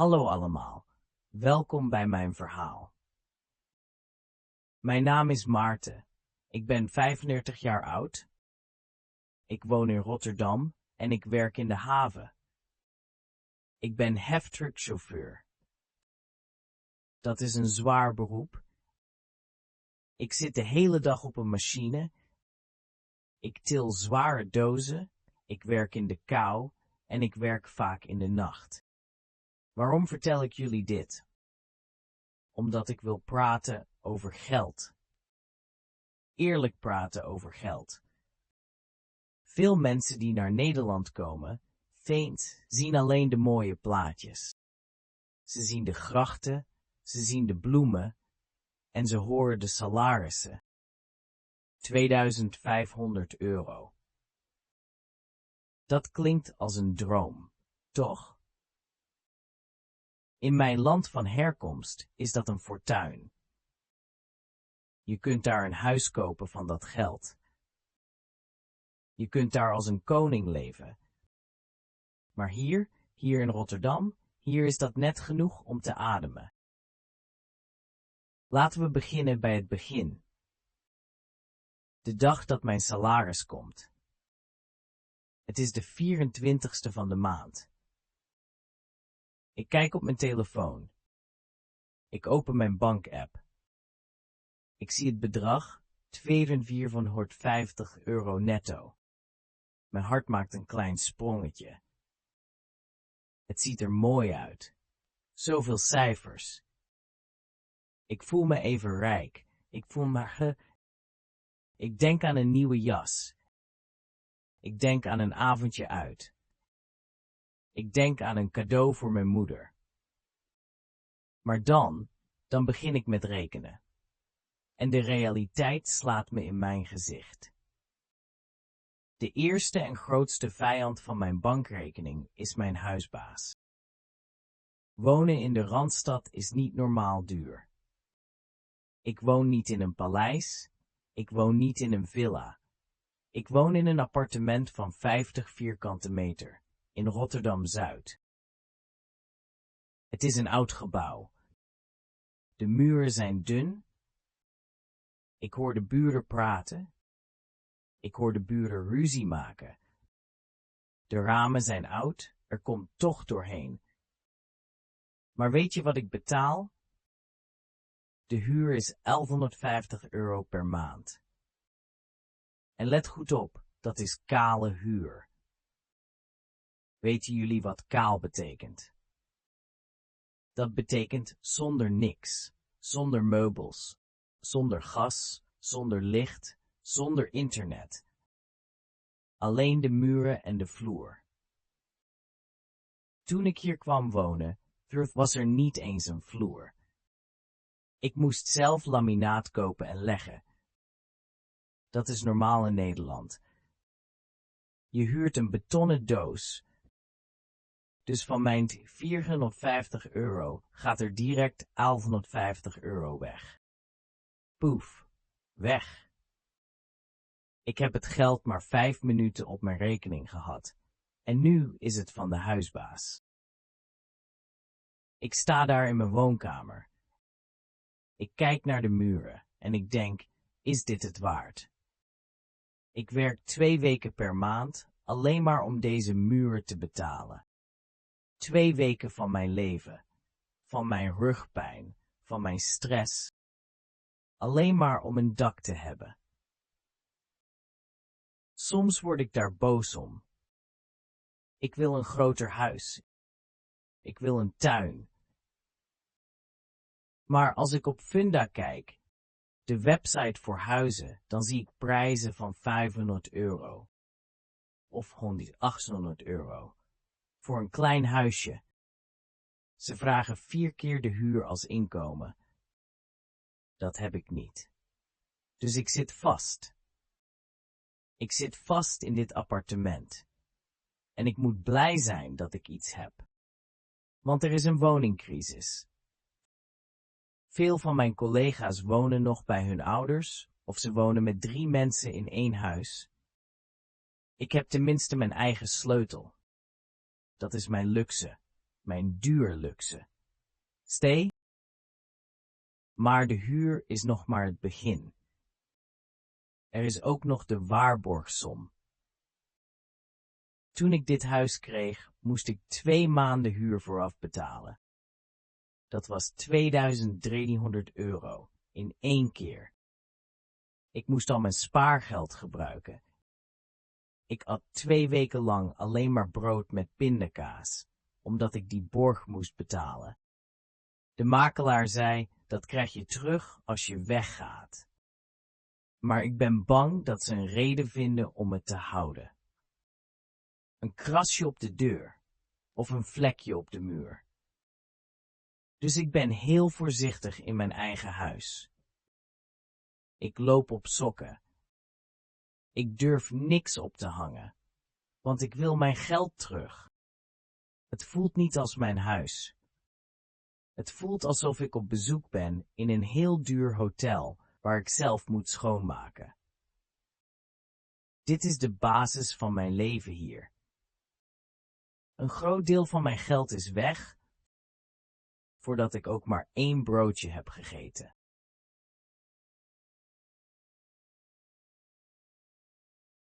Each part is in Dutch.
Hallo allemaal, welkom bij mijn verhaal. Mijn naam is Maarten, ik ben 35 jaar oud. Ik woon in Rotterdam en ik werk in de haven. Ik ben heftruckchauffeur. Dat is een zwaar beroep. Ik zit de hele dag op een machine. Ik til zware dozen, ik werk in de kou en ik werk vaak in de nacht. Waarom vertel ik jullie dit? Omdat ik wil praten over geld. Eerlijk praten over geld. Veel mensen die naar Nederland komen, zien alleen de mooie plaatjes. Ze zien de grachten, ze zien de bloemen en ze horen de salarissen. 2500 euro. Dat klinkt als een droom, toch? In mijn land van herkomst is dat een fortuin. Je kunt daar een huis kopen van dat geld. Je kunt daar als een koning leven. Maar hier in Rotterdam, hier is dat net genoeg om te ademen. Laten we beginnen bij het begin. De dag dat mijn salaris komt. Het is de 24ste van de maand. Ik kijk op mijn telefoon. Ik open mijn bankapp. Ik zie het bedrag, 2450 euro netto. Mijn hart maakt een klein sprongetje. Het ziet er mooi uit. Zoveel cijfers. Ik voel me even rijk. Ik denk aan een nieuwe jas. Ik denk aan een avondje uit. Ik denk aan een cadeau voor mijn moeder. Maar dan begin ik met rekenen. En de realiteit slaat me in mijn gezicht. De eerste en grootste vijand van mijn bankrekening is mijn huisbaas. Wonen in de Randstad is niet normaal duur. Ik woon niet in een paleis, ik woon niet in een villa. Ik woon in een appartement van 50 vierkante meter, in Rotterdam-Zuid. Het is een oud gebouw. De muren zijn dun. Ik hoor de buren praten. Ik hoor de buren ruzie maken. De ramen zijn oud, er komt toch doorheen. Maar weet je wat ik betaal? De huur is 1150 euro per maand. En let goed op, dat is kale huur. Weten jullie wat kaal betekent? Dat betekent zonder niks, zonder meubels, zonder gas, zonder licht, zonder internet. Alleen de muren en de vloer. Toen ik hier kwam wonen, was er niet eens een vloer. Ik moest zelf laminaat kopen en leggen. Dat is normaal in Nederland. Je huurt een betonnen doos. Dus van mijn 450 euro gaat er direct 1150 euro weg. Poef, weg. Ik heb het geld maar 5 minuten op mijn rekening gehad. En nu is het van de huisbaas. Ik sta daar in mijn woonkamer. Ik kijk naar de muren en ik denk, is dit het waard? Ik werk 2 weken per maand, alleen maar om deze muren te betalen. 2 weken van mijn leven, van mijn rugpijn, van mijn stress. Alleen maar om een dak te hebben. Soms word ik daar boos om. Ik wil een groter huis. Ik wil een tuin. Maar als ik op Funda kijk, de website voor huizen, dan zie ik prijzen van 500 euro. Of 800 euro. Voor een klein huisje. Ze vragen 4 keer de huur als inkomen. Dat heb ik niet. Dus ik zit vast. Ik zit vast in dit appartement. En ik moet blij zijn dat ik iets heb. Want er is een woningcrisis. Veel van mijn collega's wonen nog bij hun ouders, of ze wonen met 3 mensen in 1 huis. Ik heb tenminste mijn eigen sleutel. Dat is mijn luxe. mijn duur luxe. Stay? Maar de huur is nog maar het begin. Er is ook nog de waarborgsom. Toen ik dit huis kreeg, moest ik 2 maanden huur vooraf betalen. Dat was 2300 euro in 1 keer. Ik moest al mijn spaargeld gebruiken. Ik at 2 weken lang alleen maar brood met pindakaas, omdat ik die borg moest betalen. De makelaar zei, dat krijg je terug als je weggaat. Maar ik ben bang dat ze een reden vinden om het te houden. Een krasje op de deur, of een vlekje op de muur. Dus ik ben heel voorzichtig in mijn eigen huis. Ik loop op sokken. Ik durf niks op te hangen, want ik wil mijn geld terug. Het voelt niet als mijn huis. Het voelt alsof ik op bezoek ben in een heel duur hotel, waar ik zelf moet schoonmaken. Dit is de basis van mijn leven hier. Een groot deel van mijn geld is weg, voordat ik ook maar 1 broodje heb gegeten.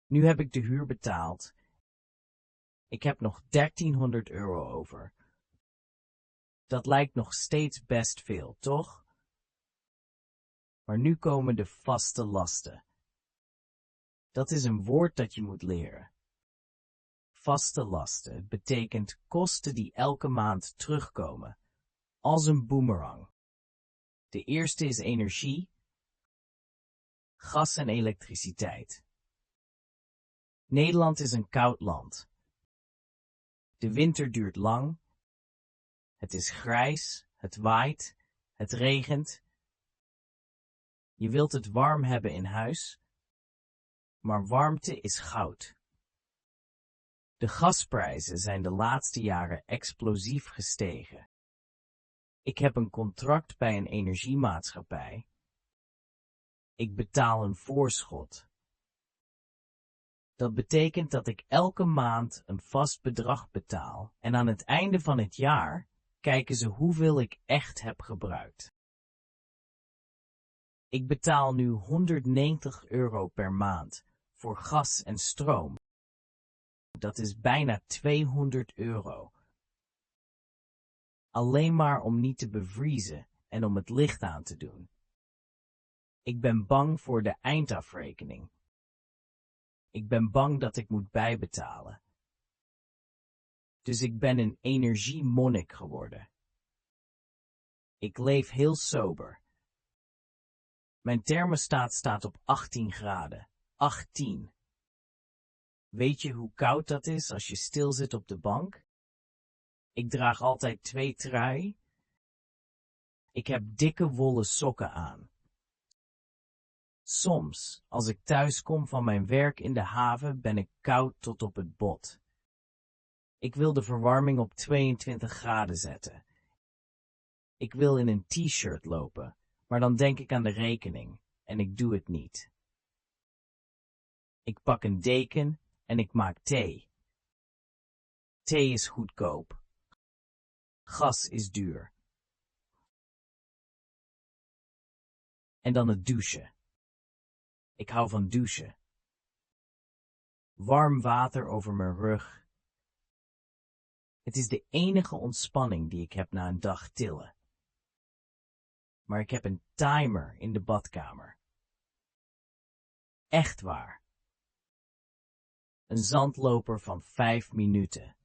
Nu heb ik de huur betaald. Ik heb nog 1300 euro over. Dat lijkt nog steeds best veel, toch? Maar nu komen de vaste lasten. Dat is een woord dat je moet leren. Vaste lasten betekent kosten die elke maand terugkomen, als een boemerang. De eerste is energie, gas en elektriciteit. Nederland is een koud land. De winter duurt lang. Het is grijs, het waait, het regent. Je wilt het warm hebben in huis, maar warmte is goud. De gasprijzen zijn de laatste jaren explosief gestegen. Ik heb een contract bij een energiemaatschappij. Ik betaal een voorschot. Dat betekent dat ik elke maand een vast bedrag betaal en aan het einde van het jaar kijken ze hoeveel ik echt heb gebruikt. Ik betaal nu 190 euro per maand voor gas en stroom. Dat is bijna 200 euro. Alleen maar om niet te bevriezen en om het licht aan te doen. Ik ben bang voor de eindafrekening. Ik ben bang dat ik moet bijbetalen. Dus ik ben een energiemonnik geworden. Ik leef heel sober. Mijn thermostaat staat op 18 graden. 18. Weet je hoe koud dat is als je stil zit op de bank? Ik draag altijd 2 trui. Ik heb dikke wollen sokken aan. Soms, als ik thuis kom van mijn werk in de haven, ben ik koud tot op het bot. Ik wil de verwarming op 22 graden zetten. Ik wil in een t-shirt lopen, maar dan denk ik aan de rekening en ik doe het niet. Ik pak een deken en ik maak thee. Thee is goedkoop. Gas is duur. En dan het douchen. Ik hou van douchen. Warm water over mijn rug. Het is de enige ontspanning die ik heb na een dag tillen. Maar ik heb een timer in de badkamer. Echt waar. Een zandloper van 5 minuten.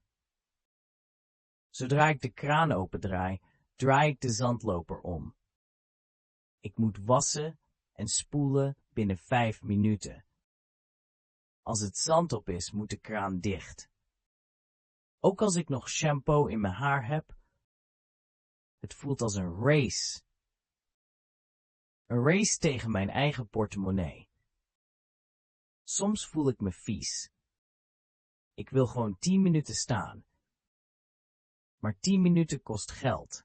Zodra ik de kraan opendraai, draai ik de zandloper om. Ik moet wassen en spoelen binnen 5 minuten. Als het zand op is, moet de kraan dicht. Ook als ik nog shampoo in mijn haar heb, het voelt als een race. Een race tegen mijn eigen portemonnee. Soms voel ik me vies. Ik wil gewoon 10 minuten staan. Maar 10 minuten kost geld.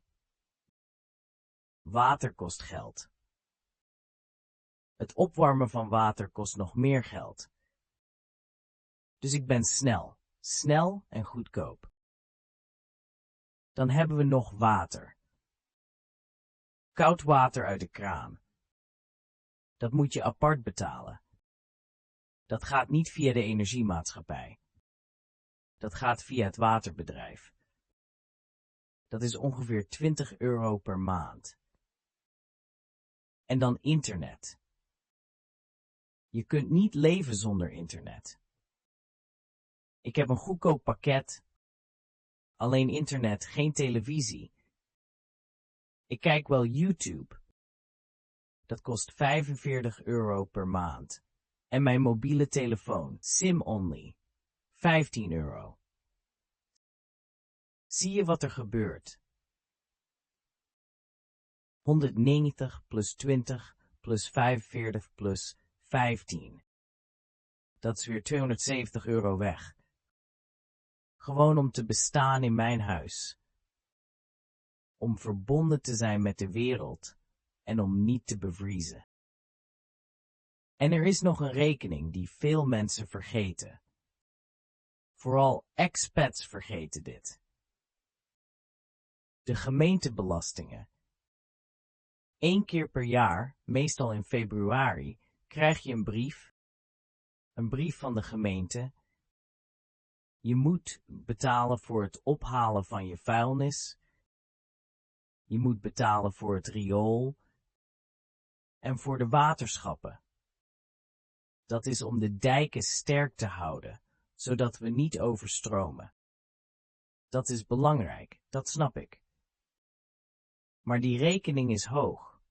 Water kost geld. Het opwarmen van water kost nog meer geld. Dus ik ben snel en goedkoop. Dan hebben we nog water. Koud water uit de kraan. Dat moet je apart betalen. Dat gaat niet via de energiemaatschappij. Dat gaat via het waterbedrijf. Dat is ongeveer €20 per maand. En dan internet. Je kunt niet leven zonder internet. Ik heb een goedkoop pakket. Alleen internet, geen televisie. Ik kijk wel YouTube. Dat kost €45 per maand. En mijn mobiele telefoon, SIM-only, €15. Zie je wat er gebeurt? 190 plus 20 plus 45 plus 15. Dat is weer €270 weg. Gewoon om te bestaan in mijn huis. Om verbonden te zijn met de wereld en om niet te bevriezen. En er is nog een rekening die veel mensen vergeten. Vooral expats vergeten dit. De gemeentebelastingen. 1 keer per jaar, meestal in februari, krijg je een brief van de gemeente. Je moet betalen voor het ophalen van je vuilnis. Je moet betalen voor het riool en voor de waterschappen. Dat is om de dijken sterk te houden, zodat we niet overstromen. Dat is belangrijk, dat snap ik. Maar die rekening is hoog.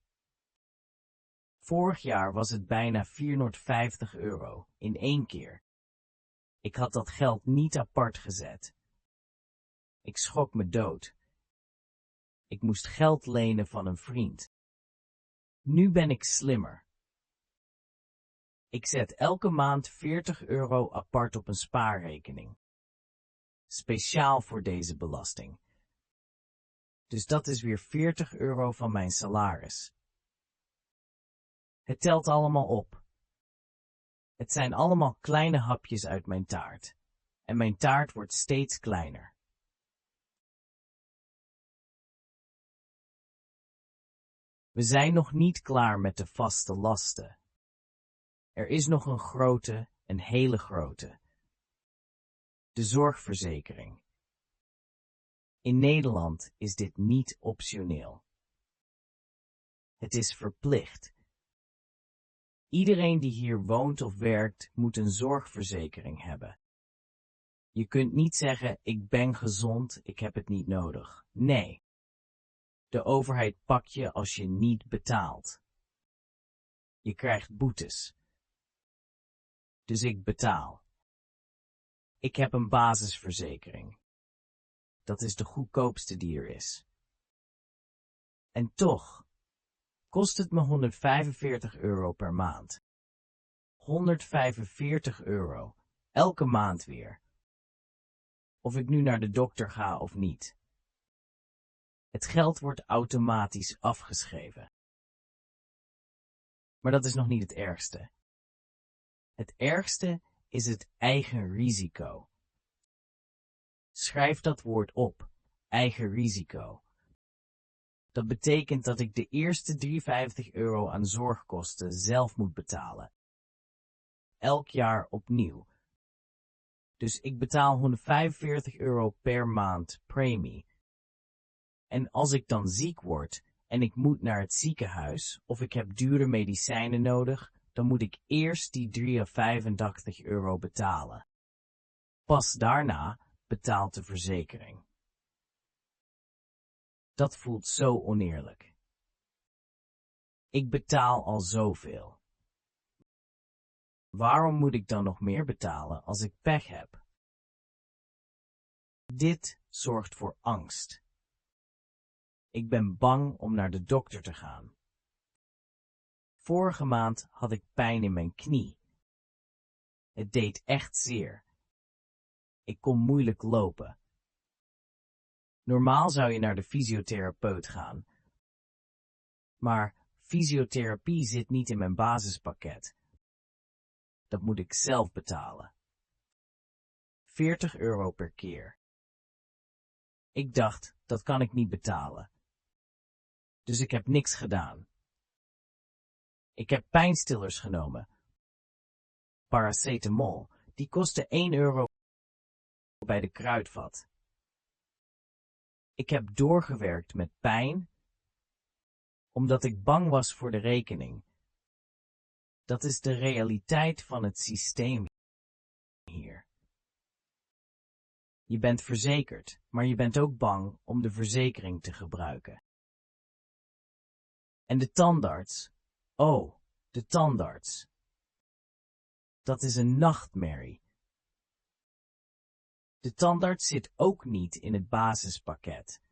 Vorig jaar was het bijna €450 in 1 keer. Ik had dat geld niet apart gezet. Ik schrok me dood. Ik moest geld lenen van een vriend. Nu ben ik slimmer. Ik zet elke maand €40 apart op een spaarrekening. Speciaal voor deze belasting. Dus dat is weer €40 van mijn salaris. Het telt allemaal op. Het zijn allemaal kleine hapjes uit mijn taart. En mijn taart wordt steeds kleiner. We zijn nog niet klaar met de vaste lasten. Er is nog een hele grote. De zorgverzekering. In Nederland is dit niet optioneel. Het is verplicht. Iedereen die hier woont of werkt, moet een zorgverzekering hebben. Je kunt niet zeggen, ik ben gezond, ik heb het niet nodig. Nee. De overheid pakt je als je niet betaalt. Je krijgt boetes. Dus ik betaal. Ik heb een basisverzekering. Dat is de goedkoopste die er is. En toch kost het me €145 per maand. €145, elke maand weer. Of ik nu naar de dokter ga of niet. Het geld wordt automatisch afgeschreven. Maar dat is nog niet het ergste. Het ergste is het eigen risico. Schrijf dat woord op, eigen risico. Dat betekent dat ik de eerste €53 aan zorgkosten zelf moet betalen. Elk jaar opnieuw. Dus ik betaal €145 per maand premie. En als ik dan ziek word en ik moet naar het ziekenhuis of ik heb dure medicijnen nodig, dan moet ik eerst die €85 betalen. Pas daarna betaalt de verzekering. Dat voelt zo oneerlijk. Ik betaal al zoveel. Waarom moet ik dan nog meer betalen als ik pech heb? Dit zorgt voor angst. Ik ben bang om naar de dokter te gaan. Vorige maand had ik pijn in mijn knie. Het deed echt zeer. Ik kon moeilijk lopen. Normaal zou je naar de fysiotherapeut gaan. Maar fysiotherapie zit niet in mijn basispakket. Dat moet ik zelf betalen. €40 per keer. Ik dacht, dat kan ik niet betalen. Dus ik heb niks gedaan. Ik heb pijnstillers genomen. Paracetamol, die kostte €1 bij de kruidvat. Ik heb doorgewerkt met pijn, omdat ik bang was voor de rekening. Dat is de realiteit van het systeem hier. Je bent verzekerd, maar je bent ook bang om de verzekering te gebruiken. En de tandarts, oh, de tandarts. Dat is een nachtmerrie. De tandarts zit ook niet in het basispakket,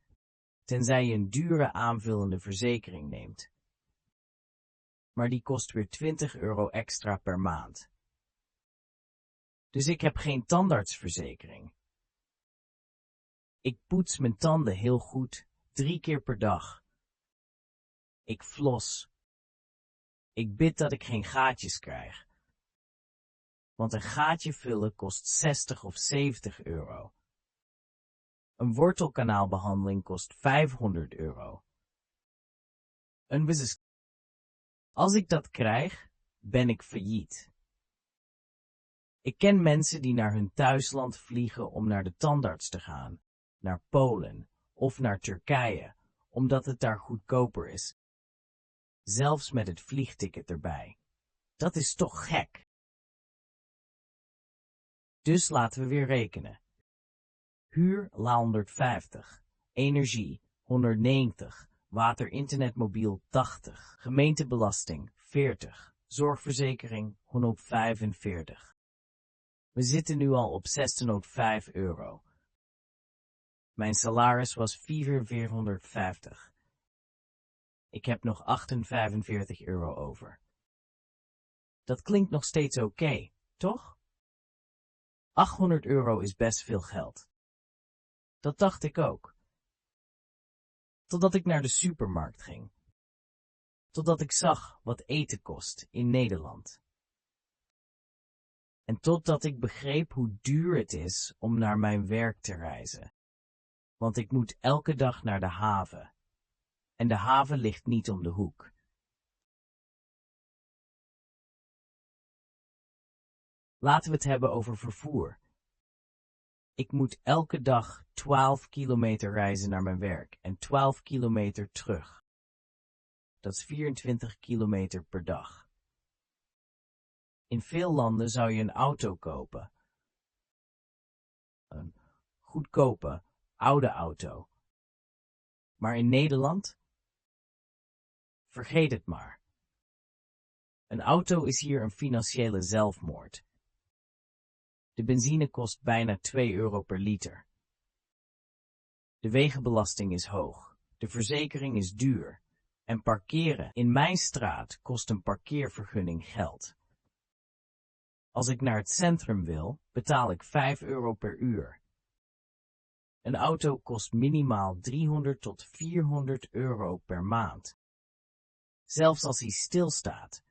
tenzij je een dure aanvullende verzekering neemt. Maar die kost weer €20 extra per maand. Dus ik heb geen tandartsverzekering. Ik poets mijn tanden heel goed, 3 keer per dag. Ik flos. Ik bid dat ik geen gaatjes krijg. Want een gaatje vullen kost €60 of €70. Een wortelkanaalbehandeling kost €500. Als ik dat krijg, ben ik failliet. Ik ken mensen die naar hun thuisland vliegen om naar de tandarts te gaan, naar Polen of naar Turkije, omdat het daar goedkoper is. Zelfs met het vliegticket erbij. Dat is toch gek? Dus laten we weer rekenen. Huur $150, energie $190, water, internet, mobiel $80, gemeentebelasting $40, zorgverzekering €145. We zitten nu al op €605. Mijn salaris was €450. Ik heb nog €45 over. Dat klinkt nog steeds oké, toch? €800 is best veel geld. Dat dacht ik ook. Totdat ik naar de supermarkt ging. Totdat ik zag wat eten kost in Nederland. En totdat ik begreep hoe duur het is om naar mijn werk te reizen. Want ik moet elke dag naar de haven. En de haven ligt niet om de hoek. Laten we het hebben over vervoer. Ik moet elke dag 12 kilometer reizen naar mijn werk en 12 kilometer terug. Dat is 24 kilometer per dag. In veel landen zou je een auto kopen. Een goedkope, oude auto. Maar in Nederland? Vergeet het maar. Een auto is hier een financiële zelfmoord. De benzine kost bijna €2 per liter. De wegenbelasting is hoog, de verzekering is duur en parkeren in mijn straat kost een parkeervergunning geld. Als ik naar het centrum wil, betaal ik €5 per uur. Een auto kost minimaal €300 tot €400 per maand. Zelfs als hij stilstaat.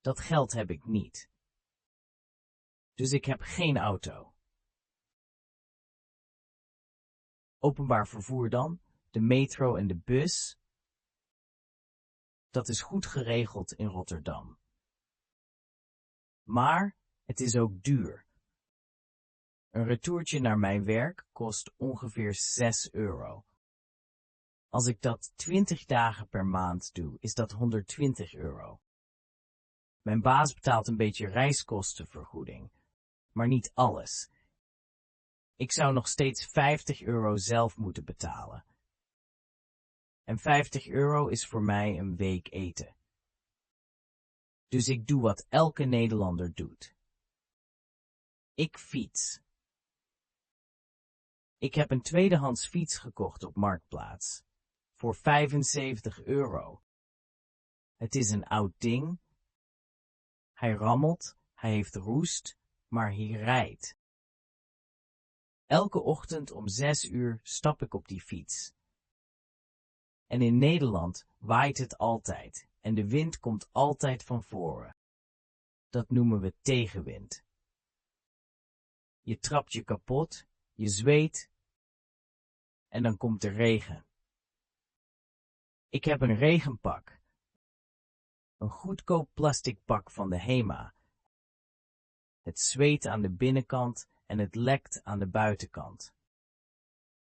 Dat geld heb ik niet. Dus ik heb geen auto. Openbaar vervoer dan, de metro en de bus. Dat is goed geregeld in Rotterdam. Maar het is ook duur. Een retourtje naar mijn werk kost ongeveer €6. Als ik dat 20 dagen per maand doe, is dat €120. Mijn baas betaalt een beetje reiskostenvergoeding, maar niet alles. Ik zou nog steeds €50 zelf moeten betalen. En €50 is voor mij een week eten. Dus ik doe wat elke Nederlander doet. Ik fiets. Ik heb een tweedehands fiets gekocht op Marktplaats. Voor €75. Het is een oud ding. Hij rammelt, hij heeft roest, maar hij rijdt. Elke ochtend om 6 uur stap ik op die fiets. En in Nederland waait het altijd en de wind komt altijd van voren. Dat noemen we tegenwind. Je trapt je kapot, je zweet en dan komt de regen. Ik heb een regenpak. Een goedkoop plastic pak van de HEMA. Het zweet aan de binnenkant en het lekt aan de buitenkant.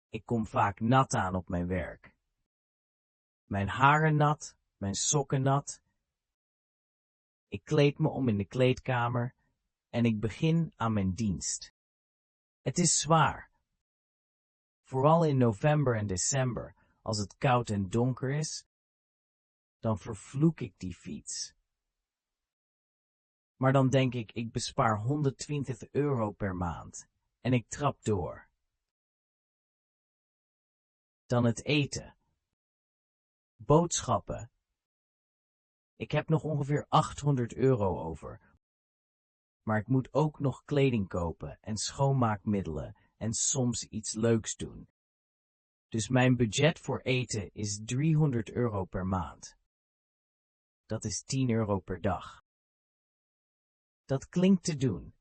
Ik kom vaak nat aan op mijn werk. Mijn haren nat, mijn sokken nat. Ik kleed me om in de kleedkamer en ik begin aan mijn dienst. Het is zwaar. Vooral in november en december, als het koud en donker is, dan vervloek ik die fiets. Maar dan denk ik bespaar €120 per maand en ik trap door. Dan het eten. Boodschappen. Ik heb nog ongeveer €800 over. Maar ik moet ook nog kleding kopen en schoonmaakmiddelen en soms iets leuks doen. Dus mijn budget voor eten is €300 per maand. Dat is €10 per dag. Dat klinkt te doen.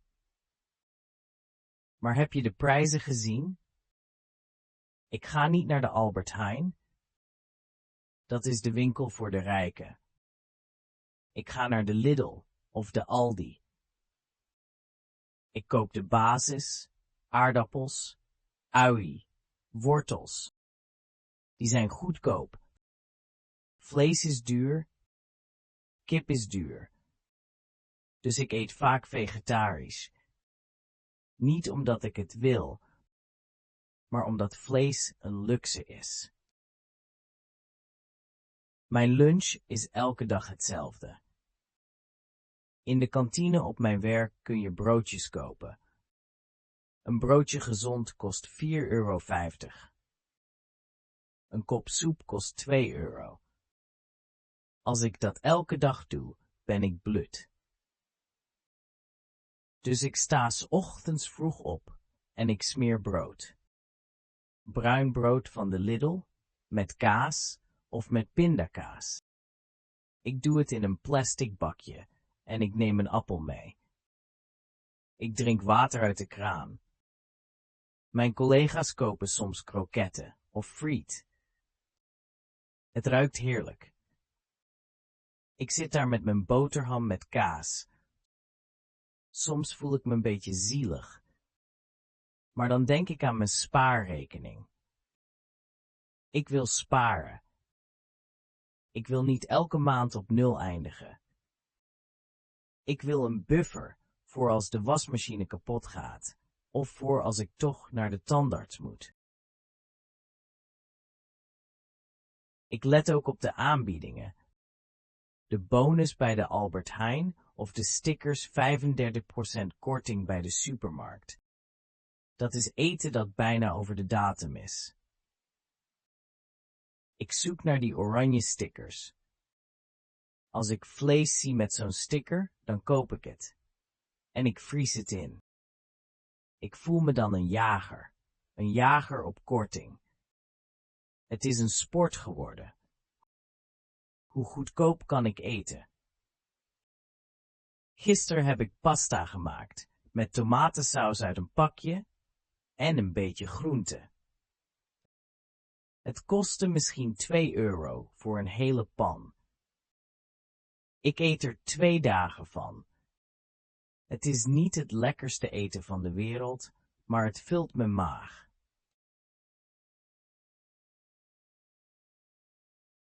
Maar heb je de prijzen gezien? Ik ga niet naar de Albert Heijn. Dat is de winkel voor de rijken. Ik ga naar de Lidl of de Aldi. Ik koop de basis, aardappels, ui, wortels. Die zijn goedkoop. Vlees is duur, kip is duur. Dus ik eet vaak vegetarisch. Niet omdat ik het wil, maar omdat vlees een luxe is. Mijn lunch is elke dag hetzelfde. In de kantine op mijn werk kun je broodjes kopen. Een broodje gezond kost €4,50. Een kop soep kost €2. Als ik dat elke dag doe, ben ik blut. Dus ik sta 's ochtends vroeg op en ik smeer brood. Bruin brood van de Lidl, met kaas of met pindakaas. Ik doe het in een plastic bakje en ik neem een appel mee. Ik drink water uit de kraan. Mijn collega's kopen soms kroketten of friet. Het ruikt heerlijk. Ik zit daar met mijn boterham met kaas. Soms voel ik me een beetje zielig. Maar dan denk ik aan mijn spaarrekening. Ik wil sparen. Ik wil niet elke maand op 0 eindigen. Ik wil een buffer voor als de wasmachine kapot gaat, of voor als ik toch naar de tandarts moet. Ik let ook op de aanbiedingen. De bonus bij de Albert Heijn of de stickers 35% korting bij de supermarkt. Dat is eten dat bijna over de datum is. Ik zoek naar die oranje stickers. Als ik vlees zie met zo'n sticker, dan koop ik het. En ik vries het in. Ik voel me dan een jager op korting. Het is een sport geworden. Hoe goedkoop kan ik eten? Gisteren heb ik pasta gemaakt, met tomatensaus uit een pakje en een beetje groente. Het kostte misschien €2 voor een hele pan. Ik eet er 2 dagen van. Het is niet het lekkerste eten van de wereld, maar het vult mijn maag.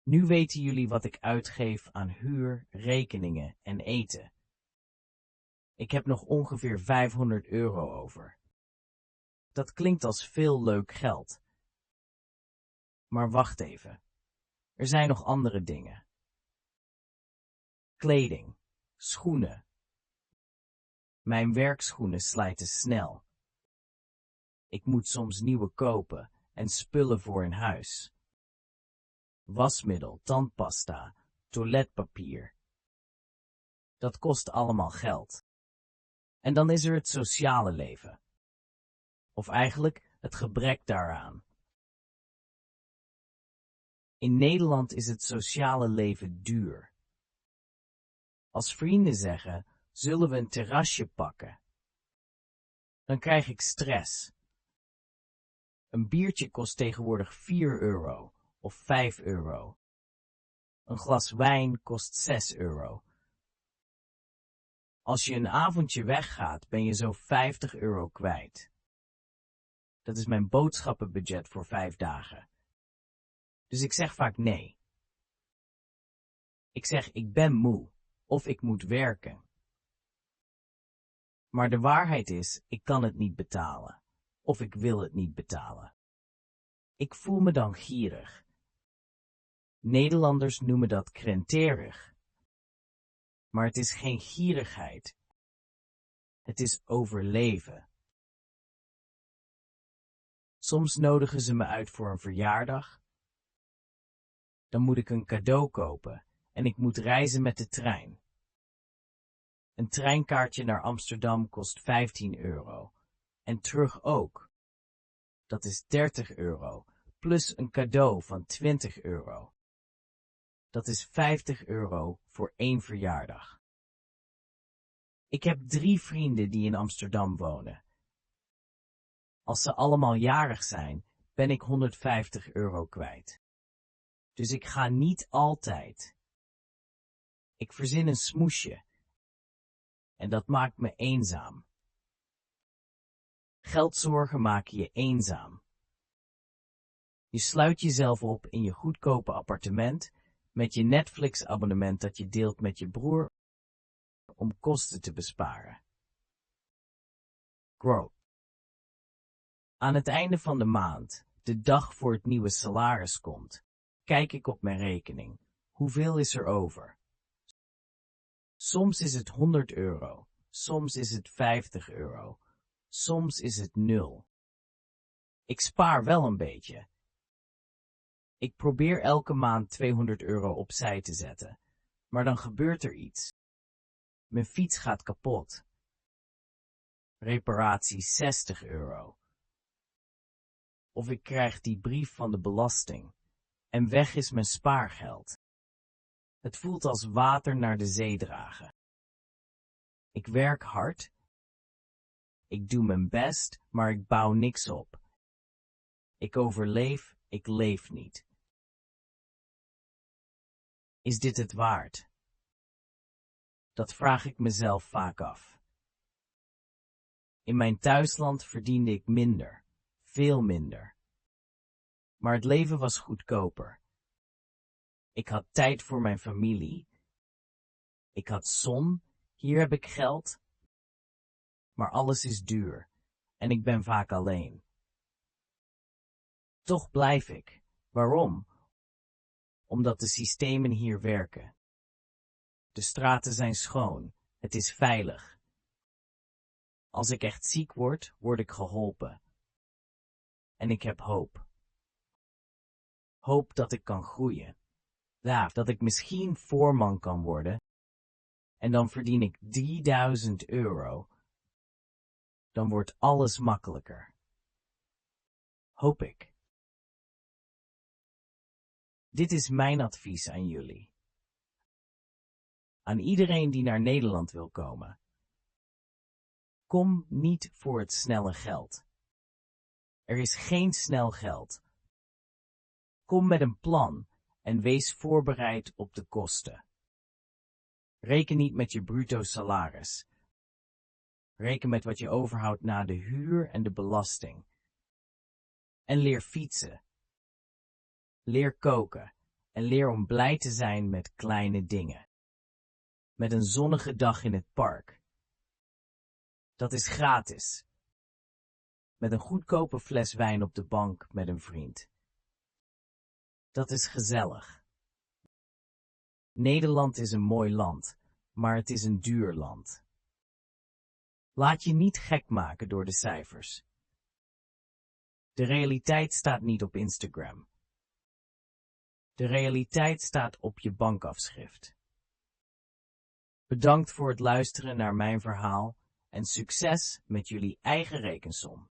Nu weten jullie wat ik uitgeef aan huur, rekeningen en eten. Ik heb nog ongeveer €500 over. Dat klinkt als veel leuk geld. Maar wacht even. Er zijn nog andere dingen. Kleding, schoenen. Mijn werkschoenen slijten snel. Ik moet soms nieuwe kopen en spullen voor in huis. Wasmiddel, tandpasta, toiletpapier. Dat kost allemaal geld. En dan is er het sociale leven. Of eigenlijk het gebrek daaraan. In Nederland is het sociale leven duur. Als vrienden zeggen, zullen we een terrasje pakken? Dan krijg ik stress. Een biertje kost tegenwoordig 4 euro of 5 euro. Een glas wijn kost 6 euro. Als je een avondje weggaat, ben je zo 50 euro kwijt. Dat is mijn boodschappenbudget voor 5 dagen. Dus ik zeg vaak nee. Ik zeg ik ben moe of ik moet werken. Maar de waarheid is, ik kan het niet betalen. Of ik wil het niet betalen. Ik voel me dan gierig. Nederlanders noemen dat krenterig. Maar het is geen gierigheid. Het is overleven. Soms nodigen ze me uit voor een verjaardag. Dan moet ik een cadeau kopen en ik moet reizen met de trein. Een treinkaartje naar Amsterdam kost 15 euro. En terug ook. Dat is 30 euro, plus een cadeau van 20 euro. Dat is 50 euro voor 1 verjaardag. Ik heb 3 vrienden die in Amsterdam wonen. Als ze allemaal jarig zijn, ben ik 150 euro kwijt. Dus ik ga niet altijd. Ik verzin een smoesje. En dat maakt me eenzaam. Geldzorgen maken je eenzaam. Je sluit jezelf op in je goedkope appartement met je Netflix-abonnement dat je deelt met je broer om kosten te besparen. Grow. Aan het einde van de maand, de dag voor het nieuwe salaris komt, kijk ik op mijn rekening. Hoeveel is er over? Soms is het 100 euro, soms is het 50 euro, soms is het 0. Ik spaar wel een beetje. Ik probeer elke maand 200 euro opzij te zetten, maar dan gebeurt er iets. Mijn fiets gaat kapot. Reparatie 60 euro. Of ik krijg die brief van de belasting en weg is mijn spaargeld. Het voelt als water naar de zee dragen. Ik werk hard. Ik doe mijn best, maar ik bouw niks op. Ik overleef, ik leef niet. Is dit het waard? Dat vraag ik mezelf vaak af. In mijn thuisland verdiende ik minder, veel minder. Maar het leven was goedkoper. Ik had tijd voor mijn familie. Ik had zon, hier heb ik geld. Maar alles is duur en ik ben vaak alleen. Toch blijf ik. Waarom? Omdat de systemen hier werken. De straten zijn schoon, het is veilig. Als ik echt ziek word, word ik geholpen. En ik heb hoop. Hoop dat ik kan groeien. Ja, dat ik misschien voorman kan worden. En dan verdien ik 3000 euro. Dan wordt alles makkelijker. Hoop ik. Dit is mijn advies aan jullie. Aan iedereen die naar Nederland wil komen. Kom niet voor het snelle geld. Er is geen snel geld. Kom met een plan en wees voorbereid op de kosten. Reken niet met je bruto salaris. Reken met wat je overhoudt na de huur en de belasting. En leer fietsen. Leer koken en leer om blij te zijn met kleine dingen. Met een zonnige dag in het park. Dat is gratis. Met een goedkope fles wijn op de bank met een vriend. Dat is gezellig. Nederland is een mooi land, maar het is een duur land. Laat je niet gek maken door de cijfers. De realiteit staat niet op Instagram. De realiteit staat op je bankafschrift. Bedankt voor het luisteren naar mijn verhaal en succes met jullie eigen rekensom.